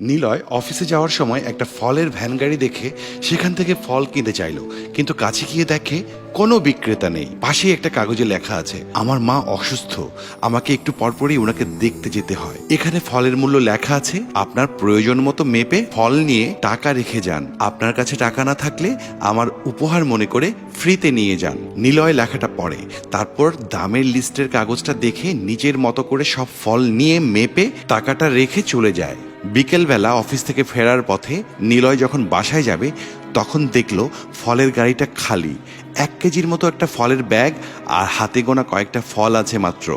নিলয় অফিসে যাওয়ার সময় একটা ফলের ভ্যান গাড়ি দেখে সেখান থেকে ফল কিনতে চাইলো, কিন্তু কাছে গিয়ে দেখে কোনো বিক্রেতা নেই। পাশেই একটা কাগজে লেখা আছে, আমার মা অসুস্থ, আমাকে একটু পরপরই ওনাকে দেখতে যেতে হয়। এখানে ফলের মূল্য লেখা আছে, আপনার প্রয়োজন মতো মেপে ফল নিয়ে টাকা রেখে যান। আপনার কাছে টাকা না থাকলে আমার উপহার মনে করে ফ্রিতে নিয়ে যান। নিলয় লেখাটা পড়ে, তারপর দামের লিস্টের কাগজটা দেখে নিজের মতো করে সব ফল নিয়ে মেপে টাকাটা রেখে চলে যায়। বিকেলবেলা অফিস থেকে ফেরার পথে নিলয় যখন বাসায় যাবে তখন দেখলো ফলের গাড়িটা খালি। 1 কেজির মতো একটা ফলের ব্যাগ আর হাতে গোনা কয়েকটা ফল আছে মাত্র।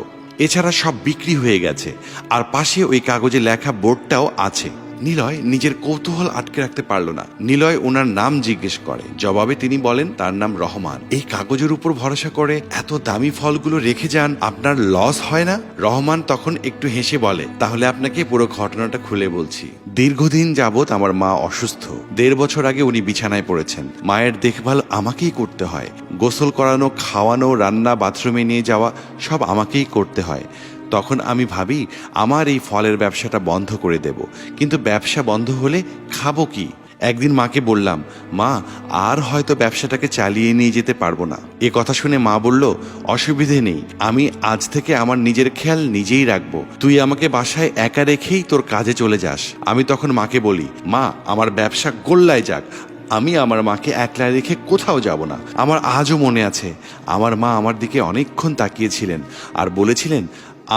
এছাড়া সব বিক্রি হয়ে গেছে। আর পাশে ওই কাগজে লেখা বোর্ডটাও আছে। নিলয় নিজের কৌতূহল আটকে রাখতে পারল না। নিলয় ওনার নাম জিজ্ঞেস করে, জবাবে তিনি বলেন তার নাম রহমান। এই কাগজের উপর ভরসা করে এত দামি ফলগুলো রেখে যান, আপনার লস হয় না? রহমান তখন একটু হেসে বলে, তাহলে আপনাকে পুরো ঘটনাটা খুলে বলছি। দীর্ঘদিন যাবৎ আমার মা অসুস্থ। 1.5 বছর আগে উনি বিছানায় পড়েছেন। মায়ের দেখভাল আমাকেই করতে হয়। গোসল করানো, খাওয়ানো, রান্না, বাথরুমে নিয়ে যাওয়া সব আমাকেই করতে হয়। তখন আমি ভাবি আমার এই ফলের ব্যবসাটা বন্ধ করে দেব, কিন্তু ব্যবসা বন্ধ হলে খাবো কি? একদিন মাকে বললাম, মা আর হয়তো ব্যবসাটাকে চালিয়ে নিয়ে যেতে পারবো না। এ কথা শুনে মা বলল, অসুবিধে নেই, আমি আজ থেকে আমার নিজের খেয়াল নিজেই রাখবো। তুই আমাকে বাসায় একা রেখেই তোর কাজে চলে যাস। আমি তখন মাকে বলি, মা আমার ব্যবসা গোল্লায় যাক, আমি আমার মাকে একলা রেখে কোথাও যাব না। আমার আজও মনে আছে, আমার মা আমার দিকে অনেকক্ষণ তাকিয়েছিলেন আর বলেছিলেন,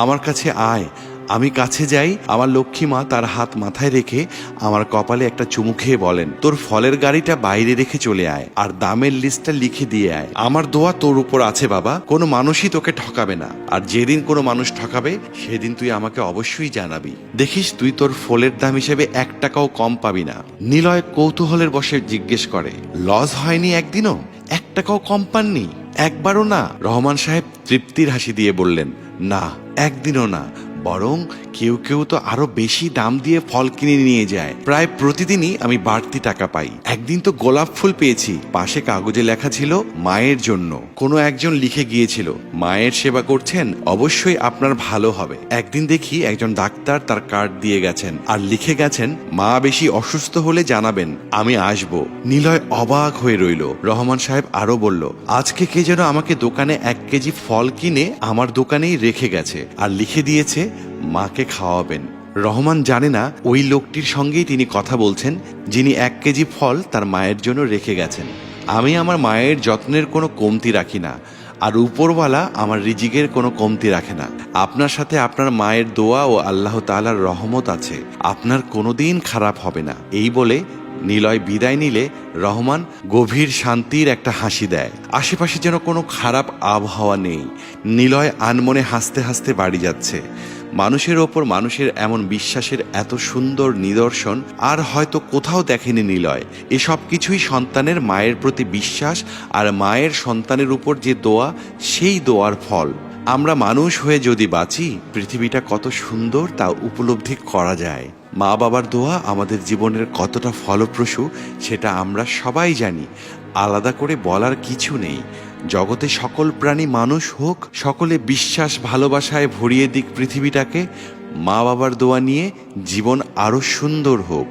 আমার কাছে আয়। আমি কাছে যাই, আমার লক্ষ্মী মা তার হাত মাথায় রেখে আমার কপালে একটা চুমু খেয়ে বলেন, তোর ফলের গাড়িটা বাইরে রেখে চলে আয় আর দামের লিস্টটা লিখে দিয়ে আয়। আমার দোয়া তোর উপর আছে বাবা, কোনো মানুষই তোকে ঠকাবে না। আর যেদিন কোনো মানুষ ঠকাবে সেদিন তুই আমাকে অবশ্যই জানাবি। দেখিস তুই তোর ফলের দাম হিসেবে 1 টাকাও কম পাবি না। নিলয় কৌতূহলের বসে জিজ্ঞেস করে, লস হয়নি একদিনও? 1 টাকাও কম পাননি? একবারও না? রহমান সাহেব তৃপ্তির হাসি দিয়ে বললেন, না, একদিনও না, বরং কেউ কেউ তো আরো বেশি দাম দিয়ে ফল কিনে নিয়ে যায়। প্রায় প্রতিদিনই আমি বাড়তি টাকা পাই। একদিন তো গোলাপ ফুল পেয়েছি, পাশে কাগজে লেখা ছিল মায়ের জন্য। কোনো একজন লিখে গিয়েছিল, মায়ের সেবা করছেন, অবশ্যই আপনার ভালো হবে। একদিন দেখি একজন ডাক্তার তার কার্ড দিয়ে গেছেন আর লিখে গেছেন, মা বেশি অসুস্থ হলে জানাবেন, আমি আসব। নিলয় অবাক হয়ে রইল। রহমান সাহেব আরো বলল, আজকে কে যেন আমাকে দোকানে 1 কেজি ফল কিনে আমার দোকানেই রেখে গেছে আর লিখে দিয়েছে মাকে খাওয়াবেন। রহমান জানে না ওই লোকটির সঙ্গেই তিনি কথা বলছেন, যিনি 1 কেজি ফল তার মায়ের জন্য রেখে গেছেন। আমি আমার মায়ের যত্নের কোনো কমতি রাখি না, আর উপরওয়ালা আমার রিজিকের কোনো কমতি রাখে না। আপনার সাথে আপনার মায়ের দোয়া ও আল্লাহ তাআলার রহমত আছে, আপনার কোনোদিন খারাপ হবে না। এই বলে নিলয় বিদায় নিলে রহমান গভীর শান্তির একটা হাসি দেয়। আশেপাশে যেন কোনো খারাপ আবহাওয়া নেই। নিলয় আনমনে হাসতে হাসতে বাড়ি যাচ্ছে। মানুষের ওপর মানুষের এমন বিশ্বাসের এত সুন্দর নিদর্শন আর হয়তো কোথাও দেখেনি নিলয়। এসব কিছুই সন্তানের মায়ের প্রতি বিশ্বাস আর মায়ের সন্তানের উপর যে দোয়া, সেই দোয়ার ফল। আমরা মানুষ হয়ে যদি বাঁচি, পৃথিবীটা কত সুন্দর তা উপলব্ধি করা যায়। মা বাবার দোয়া আমাদের জীবনের কতটা ফলপ্রসূ সেটা আমরা সবাই জানি, আলাদা করে বলার কিছু নেই। জগতে সকল প্রাণী মানুষ হোক, সকলে বিশ্বাস ভালোবাসায় ভরিয়ে দিক পৃথিবীটাকে। মা বাবার দোয়া নিয়ে জীবন আরো সুন্দর হোক।